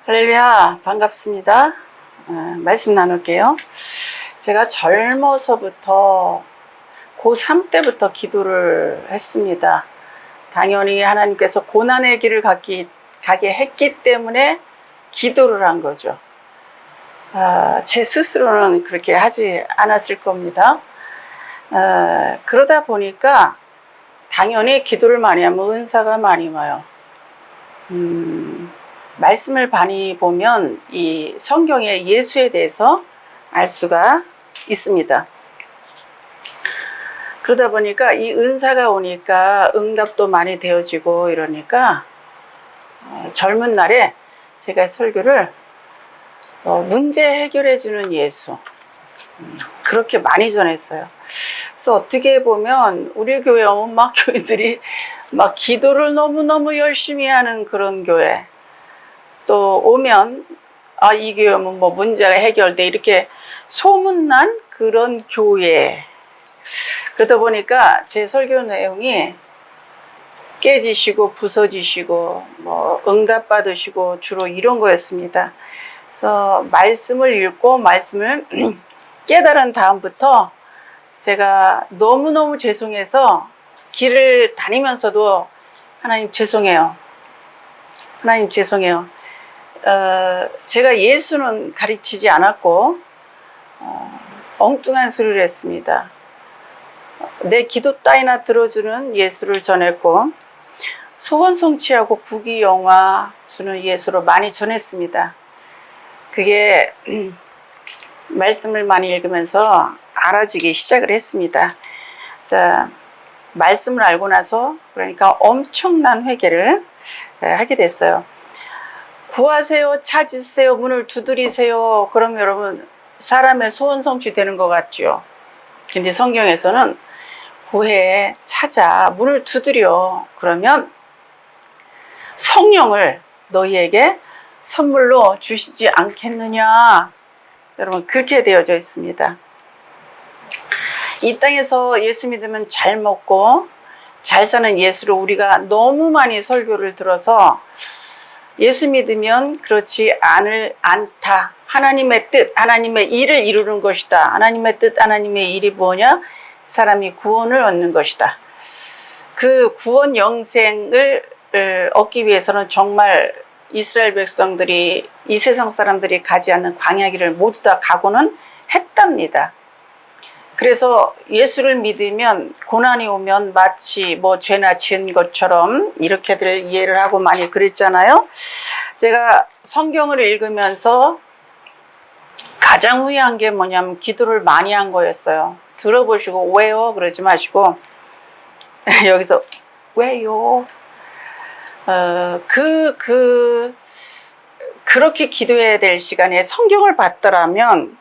할렐루야, 반갑습니다. 말씀 나눌게요. 제가 젊어서부터 고3 때부터 기도를 했습니다. 당연히 하나님께서 고난의 길을 가게 했기 때문에 기도를 한 거죠. 제 스스로는 그렇게 하지 않았을 겁니다. 그러다 보니까 당연히 기도를 많이 하면 은사가 많이 와요. 말씀을 많이 보면 이 성경의 예수에 대해서 알 수가 있습니다. 그러다 보니까 이 은사가 오니까 응답도 많이 되어지고 이러니까 젊은 날에 제가 설교를 문제 해결해 주는 예수 그렇게 많이 전했어요. 그래서 어떻게 보면 우리 교회 막 교회들이 막 기도를 너무너무 열심히 하는 그런 교회, 또 오면 이 교회는 뭐 문제가 해결돼 이렇게 소문난 그런 교회. 그러다 보니까 제 설교 내용이 깨지시고 부서지시고 뭐 응답 받으시고 주로 이런 거였습니다. 그래서 말씀을 읽고 말씀을 깨달은 다음부터 제가 너무너무 죄송해서 길을 다니면서도 하나님 죄송해요. 하나님 죄송해요. 제가 예수는 가르치지 않았고 엉뚱한 소리를 했습니다. 내 기도 따위나 들어주는 예수를 전했고 소원 성취하고 부귀영화 주는 예수로 많이 전했습니다. 그게 말씀을 많이 읽으면서 알아지기 시작을 했습니다. 자, 말씀을 알고 나서 그러니까 엄청난 회개를 하게 됐어요. 구하세요, 찾으세요, 문을 두드리세요. 그럼 여러분 사람의 소원 성취되는 것 같죠? 근데 성경에서는 구해, 찾아, 문을 두드려. 그러면 성령을 너희에게 선물로 주시지 않겠느냐. 여러분 그렇게 되어져 있습니다. 이 땅에서 예수 믿으면 잘 먹고 잘 사는 예수를 우리가 너무 많이 설교를 들어서 예수 믿으면 그렇지 않다. 하나님의 뜻, 하나님의 일을 이루는 것이다. 하나님의 뜻, 하나님의 일이 뭐냐? 사람이 구원을 얻는 것이다. 그 구원 영생을 얻기 위해서는 정말 이스라엘 백성들이 이 세상 사람들이 가지 않는 광야길을 모두 다 가고는 했답니다. 그래서 예수를 믿으면 고난이 오면 마치 뭐 죄나 지은 것처럼 이렇게들 이해를 하고 많이 그랬잖아요. 제가 성경을 읽으면서 가장 후회한 게 뭐냐면 기도를 많이 한 거였어요. 들어보시고 왜요? 그러지 마시고 여기서 왜요? 그렇게 기도해야 될 시간에 성경을 봤더라면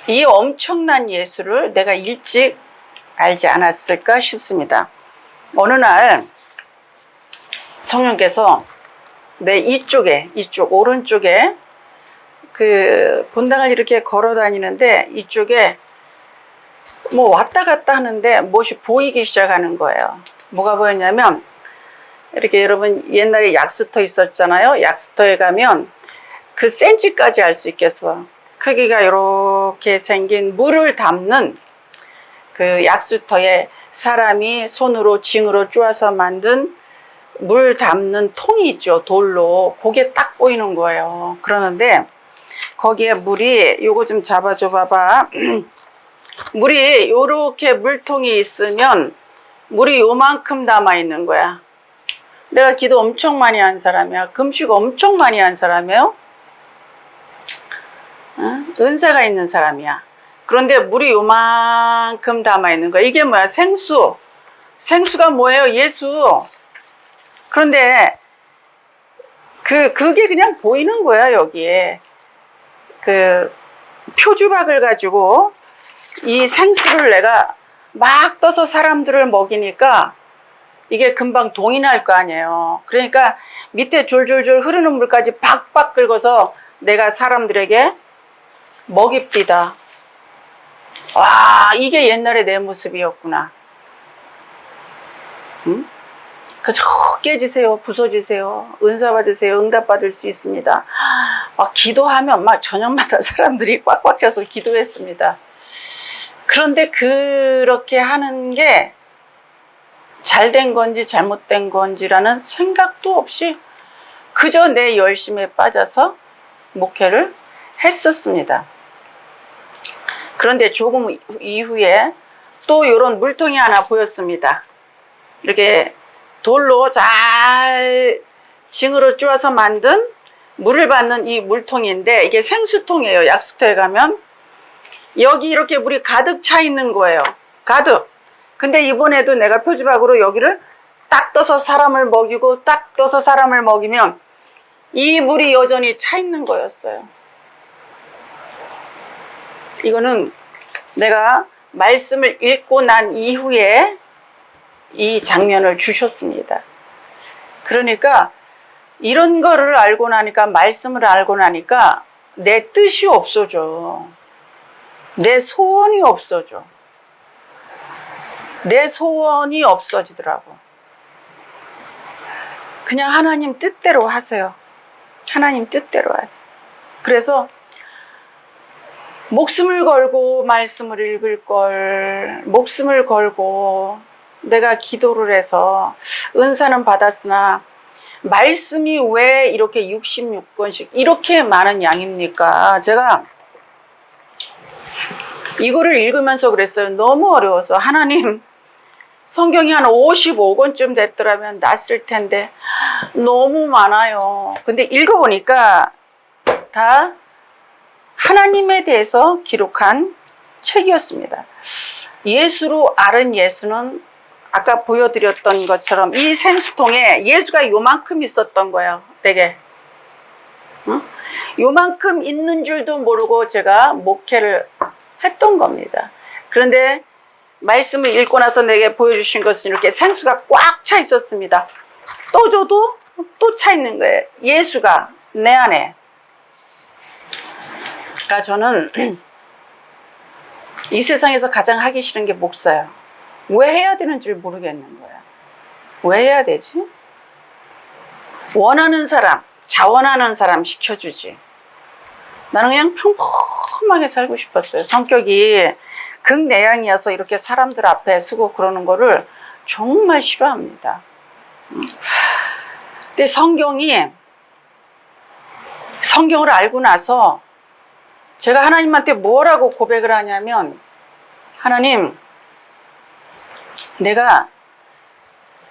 이 엄청난 예수를 내가 일찍 알지 않았을까 싶습니다. 어느 날 성령께서 내 이쪽 오른쪽에 그 본당을 이렇게 걸어 다니는데 이쪽에 뭐 왔다 갔다 하는데 무엇이 보이기 시작하는 거예요. 뭐가 보였냐면 이렇게 여러분 옛날에 약수터 있었잖아요. 약수터에 가면 그 센치까지 알 수 있겠어. 크기가 이렇게 생긴 물을 담는 그 약수터에 사람이 손으로 징으로 쪼아서 만든 물 담는 통이 있죠. 돌로. 그게 딱 보이는 거예요. 그러는데 거기에 물이 요거 좀 잡아줘 봐봐. 물이 요렇게 물통이 있으면 물이 요만큼 담아 있는 거야. 내가 기도 엄청 많이 한 사람이야. 금식 엄청 많이 한 사람이에요. 은사가 있는 사람이야. 그런데 물이 요만큼 담아 있는 거야. 이게 뭐야? 생수. 생수가 뭐예요? 예수. 그런데 그게 그냥 보이는 거야. 여기에 그 표주박을 가지고 이 생수를 내가 막 떠서 사람들을 먹이니까 이게 금방 동이 날 거 아니에요. 그러니까 밑에 졸졸졸 흐르는 물까지 박박 긁어서 내가 사람들에게 먹입디다. 와, 이게 옛날에 내 모습이었구나. 응? 그저 깨지세요, 부서지세요, 은사 받으세요, 응답 받을 수 있습니다. 막 기도하면 막 저녁마다 사람들이 꽉꽉 차서 기도했습니다. 그런데 그렇게 하는 게 잘된 건지 잘못된 건지라는 생각도 없이 그저 내 열심에 빠져서 목회를 했었습니다. 그런데 조금 이후에 또 이런 물통이 하나 보였습니다. 이렇게 돌로 잘 징으로 쪼아서 만든 물을 받는 이 물통인데 이게 생수통이에요. 약수터에 가면 여기 이렇게 물이 가득 차 있는 거예요. 가득. 근데 이번에도 내가 표지박으로 여기를 딱 떠서 사람을 먹이고 딱 떠서 사람을 먹이면 이 물이 여전히 차 있는 거였어요. 이거는 내가 말씀을 읽고 난 이후에 이 장면을 주셨습니다. 그러니까 이런 거를 알고 나니까, 말씀을 알고 나니까 내 뜻이 없어져. 내 소원이 없어져. 내 소원이 없어지더라고. 그냥 하나님 뜻대로 하세요. 하나님 뜻대로 하세요. 그래서 목숨을 걸고 말씀을 읽을 걸, 목숨을 걸고 내가 기도를 해서 은사는 받았으나 말씀이 왜 이렇게 66권씩 이렇게 많은 양입니까? 제가 이거를 읽으면서 그랬어요. 너무 어려워서. 하나님, 성경이 한 55권쯤 됐더라면 낫을 텐데 너무 많아요. 근데 읽어보니까 다 하나님에 대해서 기록한 책이었습니다. 예수로 아는 예수는 아까 보여드렸던 것처럼 이 생수통에 예수가 요만큼 있었던 거예요. 되게 요만큼 있는 줄도 모르고 제가 목회를 했던 겁니다. 그런데 말씀을 읽고 나서 내게 보여주신 것은 이렇게 생수가 꽉 차 있었습니다. 또 줘도 또 차 있는 거예요. 예수가 내 안에. 그러니까 저는 이 세상에서 가장 하기 싫은 게 목사예요. 왜 해야 되는지 모르겠는 거야. 왜 해야 되지? 원하는 사람, 자원하는 사람 시켜주지. 나는 그냥 평범하게 살고 싶었어요. 성격이 극내향이어서 이렇게 사람들 앞에 서고 그러는 거를 정말 싫어합니다. 근데 성경을 알고 나서 제가 하나님한테 뭐라고 고백을 하냐면, 하나님, 내가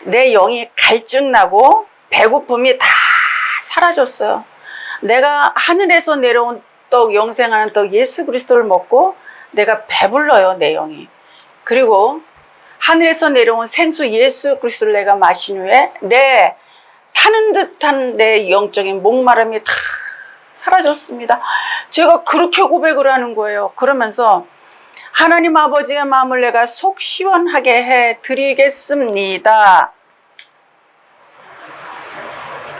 내 영이 갈증나고 배고픔이 다 사라졌어요. 내가 하늘에서 내려온 떡, 영생하는 떡 예수 그리스도를 먹고 내가 배불러요, 내 영이. 그리고 하늘에서 내려온 생수 예수 그리스도를 내가 마신 후에 내 타는 듯한 내 영적인 목마름이 다 사라졌습니다. 제가 그렇게 고백을 하는 거예요. 그러면서 하나님 아버지의 마음을 내가 속 시원하게 해드리겠습니다.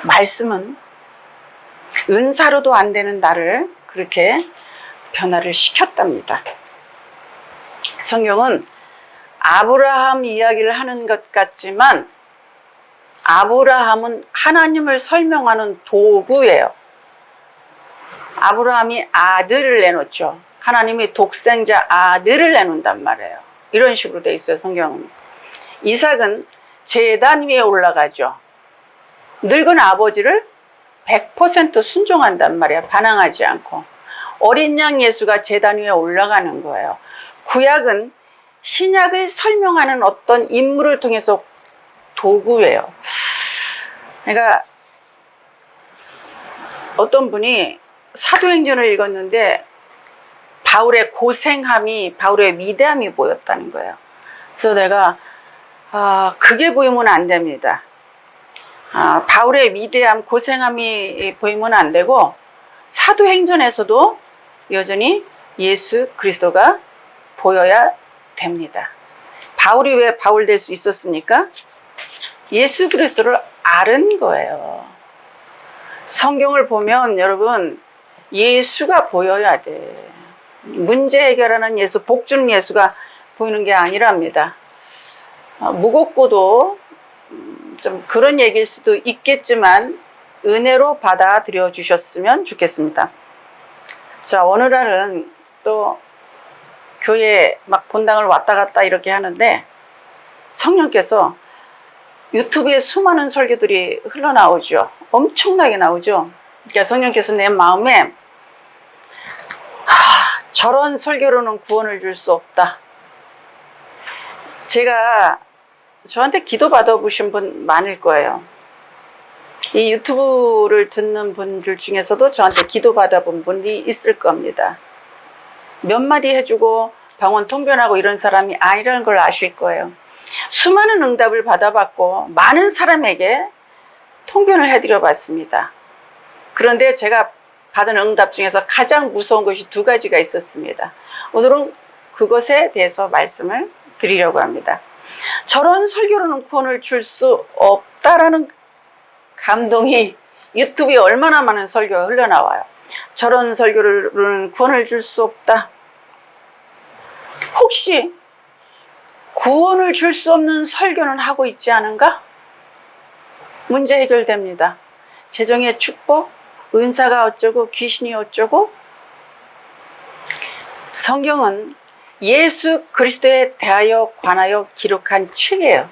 말씀은 은사로도 안 되는 나를 그렇게 변화를 시켰답니다. 성경은 아브라함 이야기를 하는 것 같지만 아브라함은 하나님을 설명하는 도구예요. 아브라함이 아들을 내놓죠. 하나님이 독생자 아들을 내놓는단 말이에요. 이런 식으로 돼 있어요, 성경은. 이삭은 제단 위에 올라가죠. 늙은 아버지를 100% 순종한단 말이에요. 반항하지 않고. 어린 양 예수가 제단 위에 올라가는 거예요. 구약은 신약을 설명하는 어떤 인물을 통해서 도구예요. 그러니까 어떤 분이 사도행전을 읽었는데 바울의 고생함이, 바울의 위대함이 보였다는 거예요. 그래서 내가 그게 보이면 안 됩니다. 바울의 위대함, 고생함이 보이면 안 되고 사도행전에서도 여전히 예수 그리스도가 보여야 됩니다. 바울이 왜 바울 될 수 있었습니까? 예수 그리스도를 아는 거예요. 성경을 보면 여러분, 예수가 보여야 돼. 문제 해결하는 예수, 복 주는 예수가 보이는 게 아니랍니다. 무겁고도 좀 그런 얘기일 수도 있겠지만 은혜로 받아들여 주셨으면 좋겠습니다. 자, 오늘날은 또 교회 막 본당을 왔다 갔다 이렇게 하는데 성령께서 유튜브에 수많은 설교들이 흘러나오죠. 엄청나게 나오죠. 그러니까 성령께서 내 마음에 저런 설교로는 구원을 줄 수 없다. 제가 저한테 기도 받아보신 분 많을 거예요. 이 유튜브를 듣는 분들 중에서도 저한테 기도 받아본 분이 있을 겁니다. 몇 마디 해주고 방언 통변하고 이런 사람이 아니라는 걸 아실 거예요. 수많은 응답을 받아봤고 많은 사람에게 통변을 해드려 봤습니다. 그런데 제가 받은 응답 중에서 가장 무서운 것이 두 가지가 있었습니다. 오늘은 그것에 대해서 말씀을 드리려고 합니다. 저런 설교로는 구원을 줄 수 없다라는 감동이 유튜브에 얼마나 많은 설교가 흘러나와요. 저런 설교로는 구원을 줄 수 없다. 혹시 구원을 줄 수 없는 설교는 하고 있지 않은가? 문제 해결됩니다. 재정의 축복, 은사가 어쩌고 귀신이 어쩌고. 성경은 예수 그리스도에 대하여 관하여 기록한 책이에요.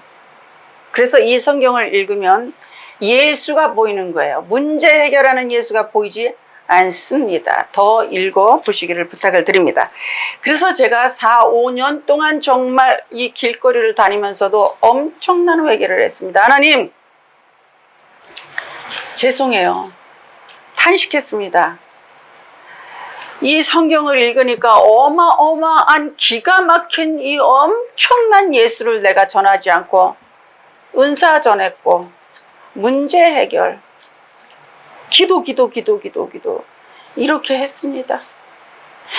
그래서 이 성경을 읽으면 예수가 보이는 거예요. 문제 해결하는 예수가 보이지 않습니다. 더 읽어보시기를 부탁을 드립니다. 그래서 제가 4, 5년 동안 정말 이 길거리를 다니면서도 엄청난 회개를 했습니다. 하나님, 죄송해요. 탄식했습니다. 이 성경을 읽으니까 어마어마한 기가 막힌 이 엄청난 예수를 내가 전하지 않고 은사 전했고 문제 해결, 기도 이렇게 했습니다.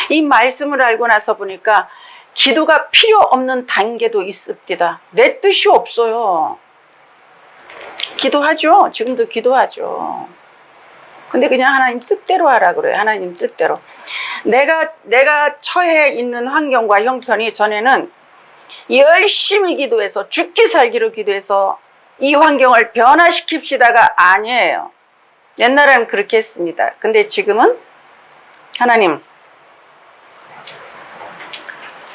이 말씀을 알고 나서 보니까 기도가 필요 없는 단계도 있습니다. 내 뜻이 없어요. 기도하죠. 지금도 기도하죠. 근데 그냥 하나님 뜻대로 하라 그래요. 하나님 뜻대로. 내가 처해 있는 환경과 형편이 전에는 열심히 기도해서 죽기 살기로 기도해서 이 환경을 변화시킵시다가 아니에요. 옛날에는 그렇게 했습니다. 근데 지금은 하나님,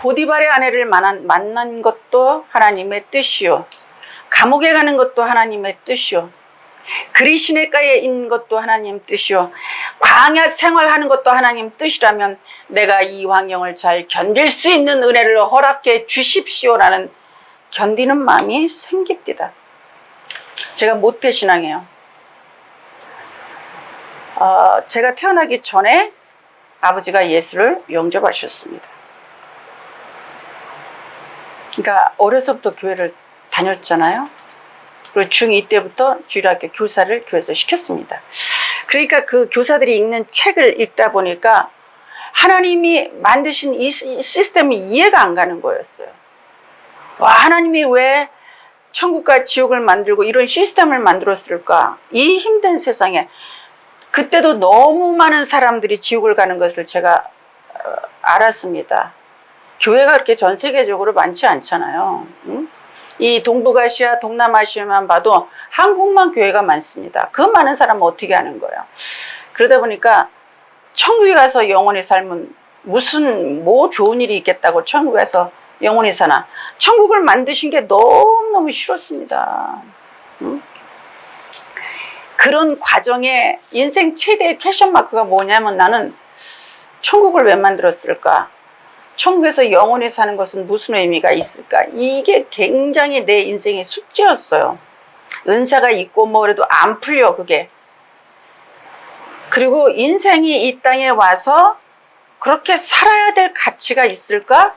보디발의 아내를 만난 것도 하나님의 뜻이요. 감옥에 가는 것도 하나님의 뜻이요. 그리시네가에 있는 것도 하나님 뜻이요. 광야 생활하는 것도 하나님 뜻이라면 내가 이 환경을 잘 견딜 수 있는 은혜를 허락해 주십시오라는 견디는 마음이 생깁니다. 제가 모태신앙이에요. 제가 태어나기 전에 아버지가 예수를 영접하셨습니다. 그러니까 어려서부터 교회를 다녔잖아요. 그리고 중2 때부터 주일학교 교사를 교회에서 시켰습니다. 그러니까 그 교사들이 읽는 책을 읽다 보니까 하나님이 만드신 이 시스템이 이해가 안 가는 거였어요. 와, 하나님이 왜 천국과 지옥을 만들고 이런 시스템을 만들었을까? 이 힘든 세상에. 그때도 너무 많은 사람들이 지옥을 가는 것을 제가 알았습니다. 교회가 그렇게 전 세계적으로 많지 않잖아요. 응? 이 동북아시아, 동남아시아만 봐도 한국만 교회가 많습니다. 그 많은 사람은 어떻게 하는 거예요? 그러다 보니까 천국에 가서 영원히 살면 뭐 좋은 일이 있겠다고 천국에 가서 영원히 사나. 천국을 만드신 게 너무너무 싫었습니다. 응? 그런 과정에 인생 최대의 퀘션 마크가 뭐냐면 나는 천국을 왜 만들었을까? 천국에서 영원히 사는 것은 무슨 의미가 있을까? 이게 굉장히 내 인생의 숙제였어요. 은사가 있고 뭐 그래도 안 풀려 그게. 그리고 인생이 이 땅에 와서 그렇게 살아야 될 가치가 있을까?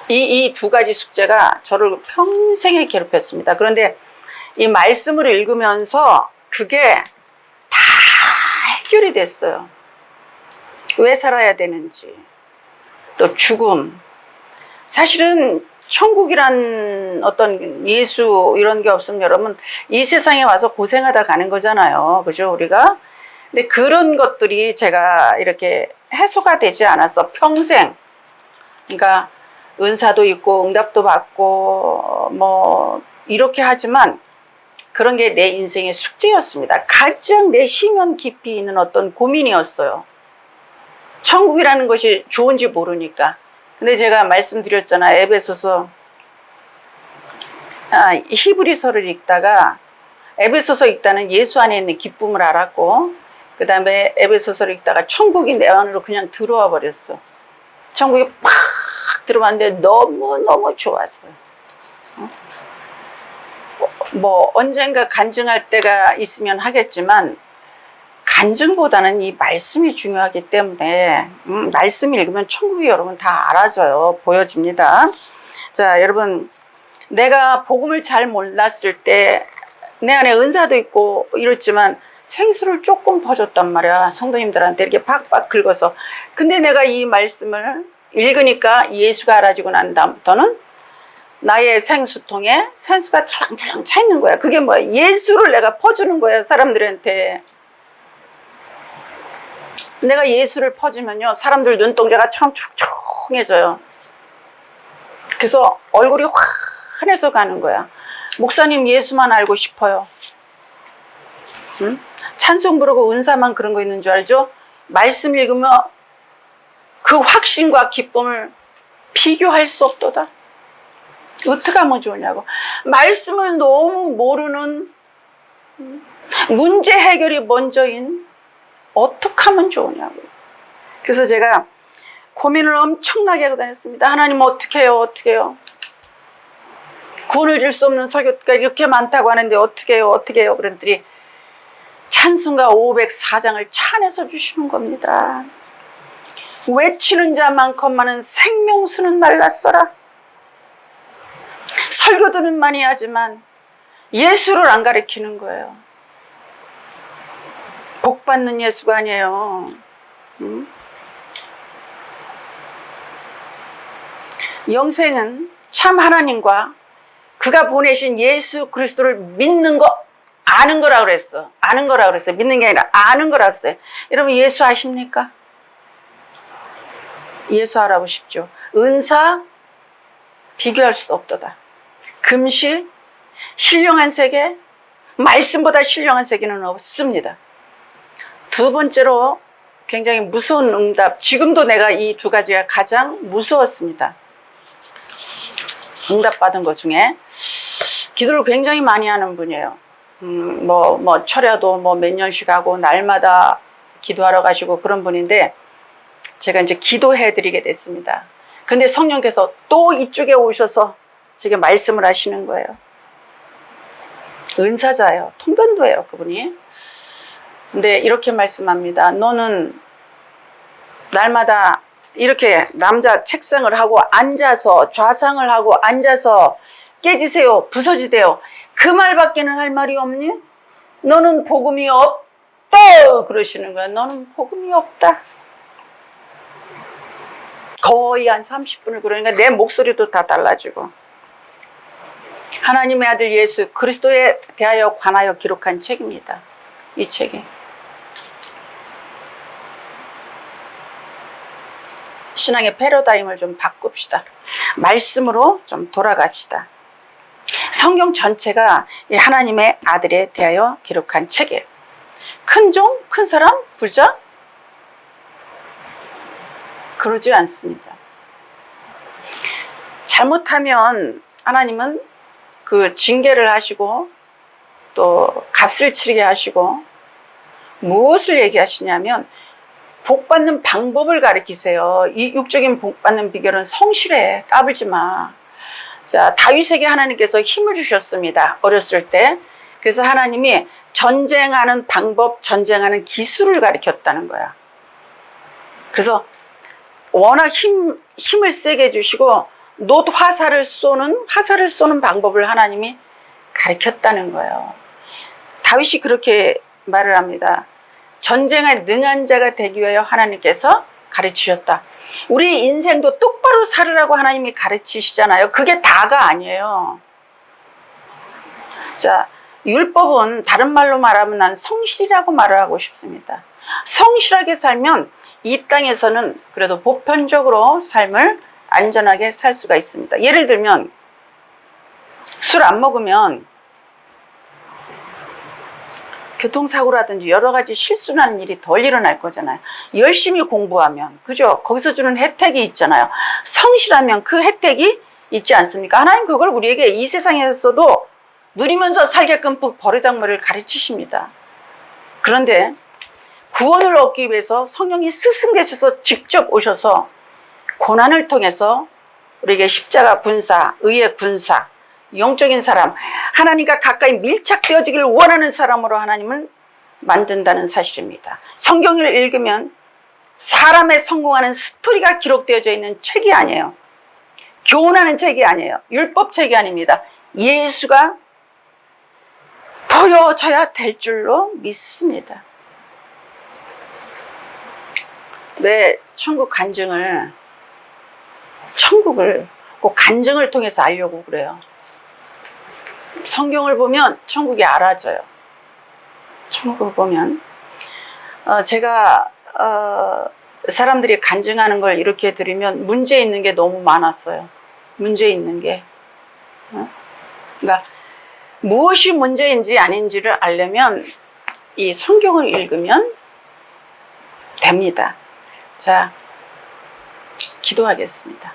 이 두 가지 숙제가 저를 평생에 괴롭혔습니다. 그런데 이 말씀을 읽으면서 그게 다 해결이 됐어요. 왜 살아야 되는지. 또 죽음. 사실은 천국이란 어떤 예수 이런 게 없으면 여러분 이 세상에 와서 고생하다 가는 거잖아요. 그죠? 우리가. 근데 그런 것들이 제가 이렇게 해소가 되지 않았어. 평생. 그러니까 은사도 있고 응답도 받고 뭐 이렇게 하지만 그런 게 내 인생의 숙제였습니다. 가장 내 심연 깊이 있는 어떤 고민이었어요. 천국이라는 것이 좋은지 모르니까. 근데 제가 말씀드렸잖아요. 에베소서, 히브리서를 읽다가 에베소서 읽다는 예수 안에 있는 기쁨을 알았고, 그 다음에 에베소서를 읽다가 천국이 내 안으로 그냥 들어와 버렸어. 천국이 팍 들어왔는데 너무너무 좋았어요. 뭐 언젠가 간증할 때가 있으면 하겠지만 간증보다는 이 말씀이 중요하기 때문에 말씀 읽으면 천국이 여러분 다 알아져요. 보여집니다. 자, 여러분, 내가 복음을 잘 몰랐을 때 내 안에 은사도 있고 이렇지만 생수를 조금 퍼줬단 말이야. 성도님들한테 이렇게 팍팍 긁어서. 근데 내가 이 말씀을 읽으니까 예수가 알아지고 난 다음부터는 나의 생수통에 생수가 찰랑찰랑 차 있는 거야. 그게 뭐야? 예수를 내가 퍼주는 거야, 사람들한테. 내가 예수를 퍼주면요, 사람들 눈동자가 청청청해져요. 그래서 얼굴이 환해서 가는 거야. 목사님, 예수만 알고 싶어요. 응? 찬송 부르고 은사만 그런 거 있는 줄 알죠? 말씀 읽으면 그 확신과 기쁨을 비교할 수 없도다. 어떻게 하면 좋으냐고. 말씀을 너무 모르는, 문제 해결이 먼저인 어떻게 하면 좋으냐고. 그래서 제가 고민을 엄청나게 하고 다녔습니다. 하나님, 어떻게 해요? 어떻게 해요? 구원을 줄 수 없는 설교가 이렇게 많다고 하는데 어떻게 해요? 어떻게 해요? 그랬더니 찬송가 504장을 차 안에서 주시는 겁니다. 외치는 자 많건만은 생명수는 말랐어라. 설교들은 많이 하지만 예수를 안 가르치는 거예요. 복 받는 예수가 아니에요. 영생은 참 하나님과 그가 보내신 예수 그리스도를 믿는 거, 아는 거라 그랬어. 아는 거라 그랬어요. 믿는 게 아니라 아는 거라 그랬어요. 여러분, 예수 아십니까? 예수 알아보십시오. 은사 비교할 수 없도다. 금실, 신령한 세계, 말씀보다 신령한 세계는 없습니다. 두 번째로 굉장히 무서운 응답. 지금도 내가 이 두 가지가 가장 무서웠습니다. 응답받은 것 중에 기도를 굉장히 많이 하는 분이에요. 철야도 몇 년씩 하고 날마다 기도하러 가시고 그런 분인데 제가 이제 기도해 드리게 됐습니다. 근데 성령께서 또 이쪽에 오셔서 지금 말씀을 하시는 거예요. 은사자예요. 통변도예요, 그분이. 근데 이렇게 말씀합니다. 너는 날마다 이렇게 남자 책상을 하고 앉아서 좌상을 하고 앉아서 깨지세요, 부서지대요. 그 말밖에는 할 말이 없니? 너는 복음이 없다 그러시는 거야. 너는 복음이 없다. 거의 한 30분을 그러니까 내 목소리도 다 달라지고. 하나님의 아들 예수 그리스도에 대하여 관하여 기록한 책입니다. 이 책이. 신앙의 패러다임을 좀 바꿉시다. 말씀으로 좀 돌아갑시다. 성경 전체가 하나님의 아들에 대하여 기록한 책이에요. 큰 종, 큰 사람, 부자? 그러지 않습니다. 잘못하면 하나님은 그 징계를 하시고 또 값을 치르게 하시고 무엇을 얘기하시냐면 복 받는 방법을 가르치세요. 이 육적인 복 받는 비결은 성실해. 까불지 마. 자, 다윗에게 하나님께서 힘을 주셨습니다. 어렸을 때. 그래서 하나님이 전쟁하는 방법, 전쟁하는 기술을 가르쳤다는 거야. 그래서 워낙 힘을 세게 해주시고 화살을 쏘는 방법을 하나님이 가르쳤다는 거예요. 다윗이 그렇게 말을 합니다. 전쟁에 능한 자가 되기 위하여 하나님께서 가르치셨다. 우리 인생도 똑바로 살으라고 하나님이 가르치시잖아요. 그게 다가 아니에요. 자, 율법은 다른 말로 말하면 난 성실이라고 말을 하고 싶습니다. 성실하게 살면 이 땅에서는 그래도 보편적으로 삶을 안전하게 살 수가 있습니다. 예를 들면 술 안 먹으면 교통사고라든지 여러 가지 실수라는 일이 덜 일어날 거잖아요. 열심히 공부하면, 그죠? 거기서 주는 혜택이 있잖아요. 성실하면 그 혜택이 있지 않습니까? 하나님 그걸 우리에게 이 세상에서도 누리면서 살게끔 버르장머리를 가르치십니다. 그런데 구원을 얻기 위해서 성령이 스승되셔서 직접 오셔서 고난을 통해서 우리에게 십자가 군사, 의의 군사, 영적인 사람, 하나님과 가까이 밀착되어지기를 원하는 사람으로 하나님을 만든다는 사실입니다. 성경을 읽으면 사람의 성공하는 스토리가 기록되어져 있는 책이 아니에요. 교훈하는 책이 아니에요. 율법 책이 아닙니다. 예수가 보여져야 될 줄로 믿습니다. 왜 천국을 꼭 간증을 통해서 알려고 그래요. 성경을 보면 천국이 알아져요. 천국을 보면 제가 사람들이 간증하는 걸 이렇게 들으면 문제 있는 게 너무 많았어요. 문제 있는 게 그러니까 무엇이 문제인지 아닌지를 알려면 이 성경을 읽으면 됩니다. 자, 기도하겠습니다.